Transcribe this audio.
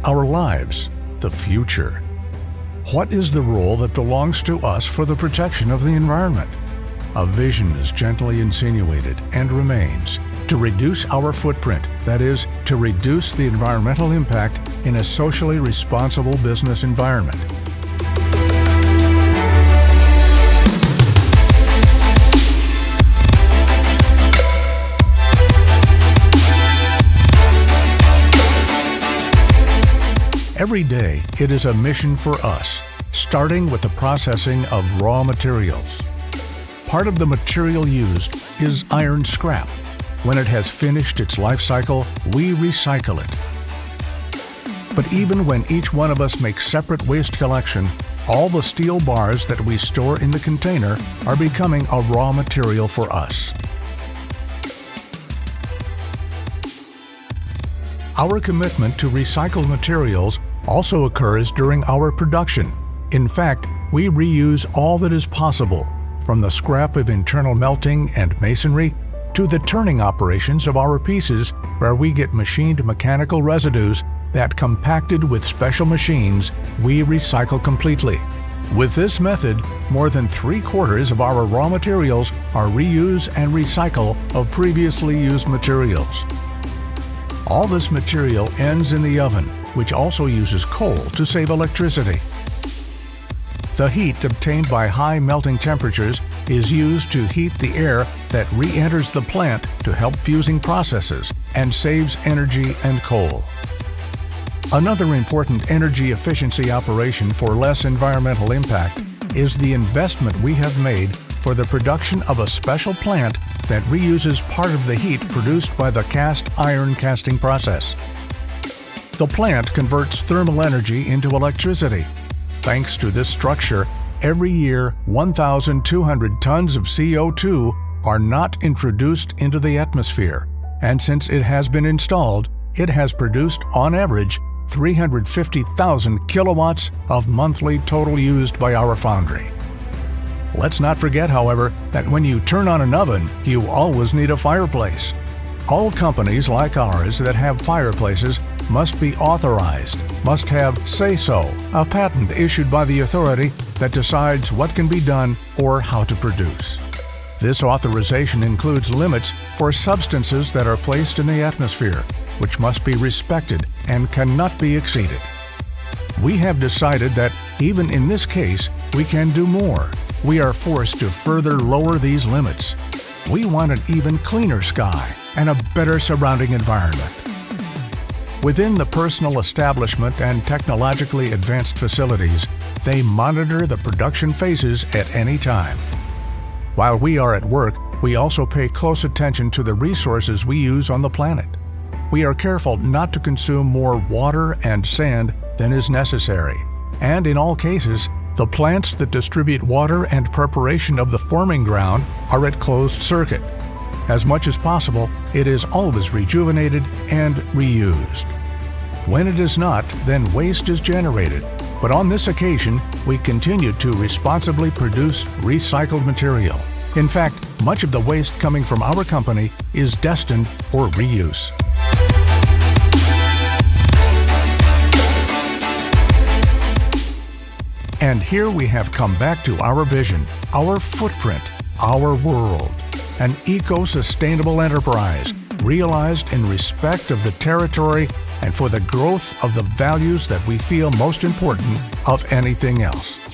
our lives, the future. What is the role that belongs to us for the protection of the environment? A vision is gently insinuated and remains to reduce our footprint, that is, to reduce the environmental impact in a socially responsible business environment. Every day, it is a mission for us, starting with the processing of raw materials. Part of the material used is iron scrap. When it has finished its life cycle, we recycle it. But even when each one of us makes separate waste collection, all the steel bars that we store in the container are becoming a raw material for us. Our commitment to recycled materials also occurs during our production. In fact, we reuse all that is possible, from the scrap of internal melting and masonry to the turning operations of our pieces, where we get machined mechanical residues that, compacted with special machines, we recycle completely. With this method, more than 3/4 of our raw materials are reuse and recycle of previously used materials. All this material ends in the oven, which also uses coal to save electricity. The heat obtained by high melting temperatures is used to heat the air that re-enters the plant to help fusing processes and saves energy and coal. Another important energy efficiency operation for less environmental impact is the investment we have made for the production of a special plant that reuses part of the heat produced by the cast iron casting process. The plant converts thermal energy into electricity. Thanks to this structure, every year 1,200 tons of CO2 are not introduced into the atmosphere, and since it has been installed, it has produced, on average, 350,000 kilowatts of monthly total used by our foundry. Let's not forget, however, that when you turn on an oven, you always need a fireplace. All companies like ours that have fireplaces must be authorized, must have say-so, a patent issued by the authority that decides what can be done or how to produce. This authorization includes limits for substances that are placed in the atmosphere, which must be respected and cannot be exceeded. We have decided that, even in this case, we can do more. We are forced to further lower these limits. We want an even cleaner sky and a better surrounding environment. Within the personal establishment and technologically advanced facilities, they monitor the production phases at any time. While we are at work, we also pay close attention to the resources we use on the planet. We are careful not to consume more water and sand than is necessary. And in all cases, the plants that distribute water and preparation of the forming ground are at closed circuit. As much as possible, it is always rejuvenated and reused. When it is not, then waste is generated. But on this occasion, we continue to responsibly produce recycled material. In fact, much of the waste coming from our company is destined for reuse. And here we have come back to our vision, our footprint, our world. An eco-sustainable enterprise, realized in respect of the territory and for the growth of the values that we feel most important of anything else.